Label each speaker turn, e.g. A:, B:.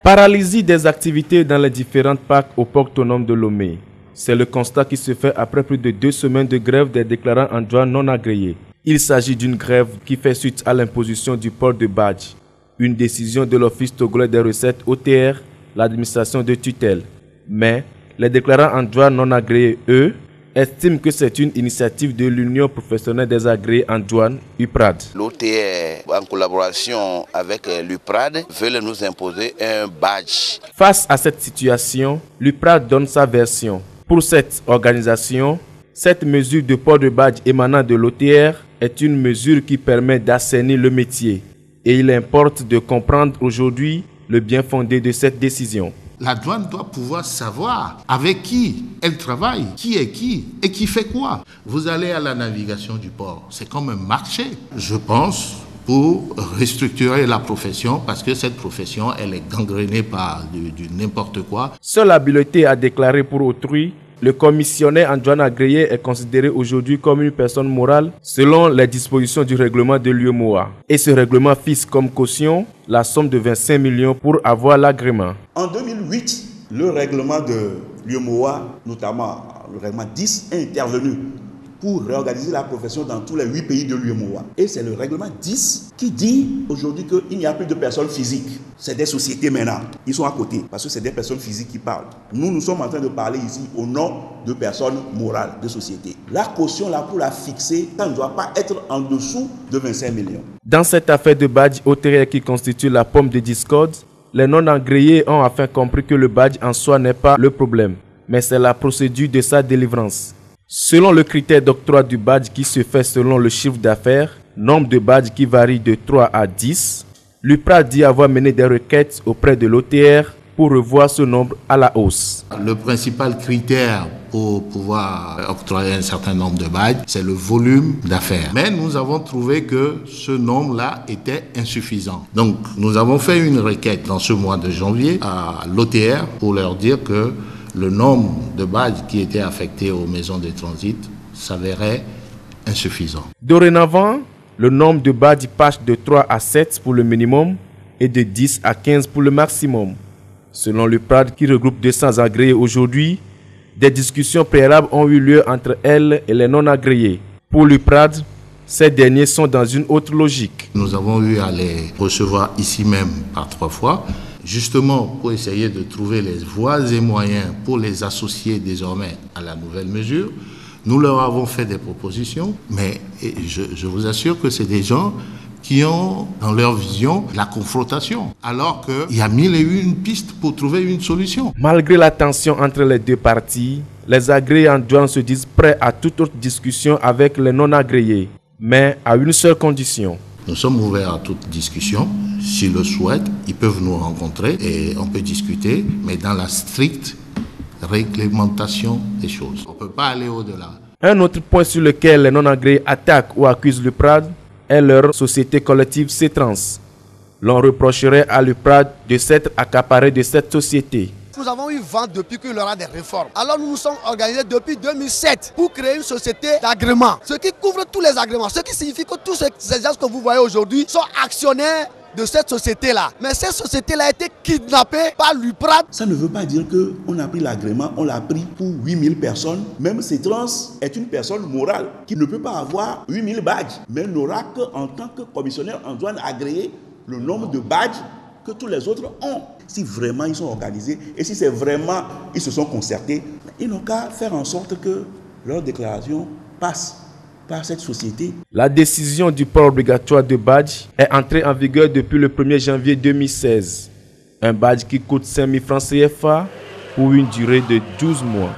A: Paralysie des activités dans les différentes parcs au port autonome de Lomé. C'est le constat qui se fait après plus de 2 semaines de grève des déclarants en douane non agréés. Il s'agit d'une grève qui fait suite à l'imposition du port de badge, une décision de l'Office togolais des recettes OTR, l'administration de tutelle. Mais les déclarants en douane non agréés, eux, estiment que c'est une initiative de l'Union professionnelle des agréés en douane, UPRAD.
B: L'OTR, en collaboration avec l'UPRAD, veut nous imposer un badge.
A: Face à cette situation, l'UPRAD donne sa version. Pour cette organisation, cette mesure de port de badge émanant de l'OTR est une mesure qui permet d'assainir le métier. Et il importe de comprendre aujourd'hui le bien fondé de cette décision.
C: La douane doit pouvoir savoir avec qui elle travaille, qui est qui et qui fait quoi. Vous allez à la navigation du port, c'est comme un marché. Je pense pour restructurer la profession parce que cette profession, elle est gangrénée par du n'importe quoi.
A: Seule habileté à déclarer pour autrui, le commissionnaire en douane agréé est considéré aujourd'hui comme une personne morale selon les dispositions du règlement de l'UEMOA. Et ce règlement fixe comme caution la somme de 25 millions pour avoir l'agrément.
D: En 2008, le règlement de l'UEMOA, notamment le règlement 10, est intervenu pour réorganiser la profession dans tous les 8 pays de l'UEMOA. Et c'est le règlement 10 qui dit aujourd'hui qu'il n'y a plus de personnes physiques. C'est des sociétés maintenant. Ils sont à côté parce que c'est des personnes physiques qui parlent. Nous sommes en train de parler ici au nom de personnes morales, de sociétés. La caution, là, pour la fixer, ça ne doit pas être en dessous de 25 millions.
A: Dans cette affaire de badge OTR qui constitue la pomme de discorde, les non-agréés ont enfin compris que le badge en soi n'est pas le problème, mais c'est la procédure de sa délivrance. Selon le critère d'octroi du badge qui se fait selon le chiffre d'affaires, nombre de badges qui varie de 3 à 10, l'UPRAD dit avoir mené des requêtes auprès de l'OTR pour revoir ce nombre à la hausse.
C: Le principal critère pour pouvoir octroyer un certain nombre de badges, c'est le volume d'affaires. Mais nous avons trouvé que ce nombre-là était insuffisant. Donc nous avons fait une requête dans ce mois de janvier à l'OTR pour leur dire que le nombre de badges qui étaient affectés aux maisons de transit s'avérait insuffisant.
A: Dorénavant, le nombre de badges passe de 3 à 7 pour le minimum et de 10 à 15 pour le maximum. Selon l'UPRAD qui regroupe 200 agréés aujourd'hui, des discussions préalables ont eu lieu entre elles et les non-agréés. Pour l'UPRAD, ces derniers sont dans une autre logique.
C: Nous avons eu à les recevoir ici même par 3 fois, justement pour essayer de trouver les voies et moyens pour les associer désormais à la nouvelle mesure. Nous leur avons fait des propositions, mais je vous assure que c'est des gens qui ont dans leur vision la confrontation, alors qu'il y a 1001 pistes pour trouver une solution.
A: Malgré la tension entre les deux parties, les agréés en douane se disent prêts à toute autre discussion avec les non-agréés, mais à une seule condition.
C: Nous sommes ouverts à toute discussion. S'ils le souhaitent, ils peuvent nous rencontrer et on peut discuter, mais dans la stricte réglementation des choses. On ne peut pas aller au-delà.
A: Un autre point sur lequel les non-agréés attaquent ou accusent l'UPRAD est leur société collective C-Trans. L'on reprocherait à l'UPRAD de s'être accaparé de cette société.
E: Nous avons eu vent depuis qu'il y aura des réformes. Alors nous nous sommes organisés depuis 2007 pour créer une société d'agrément. Ce qui couvre tous les agréments. Ce qui signifie que tous ces gens que vous voyez aujourd'hui sont actionnaires de cette société-là. Mais cette société-là a été kidnappée par l'UPRAD.
D: Ça ne veut pas dire qu'on a pris l'agrément, on l'a pris pour 8000 personnes. Même C-Trans est une personne morale qui ne peut pas avoir 8000 badges, mais n'aura qu'en tant que commissionnaire en douane agréé le nombre de badges que tous les autres ont. Si vraiment ils sont organisés et si c'est vraiment ils se sont concertés, ils n'ont qu'à faire en sorte que leur déclaration passe par cette société.
A: La décision du port obligatoire de badge est entrée en vigueur depuis le 1er janvier 2016. Un badge qui coûte 5 000 francs CFA pour une durée de 12 mois.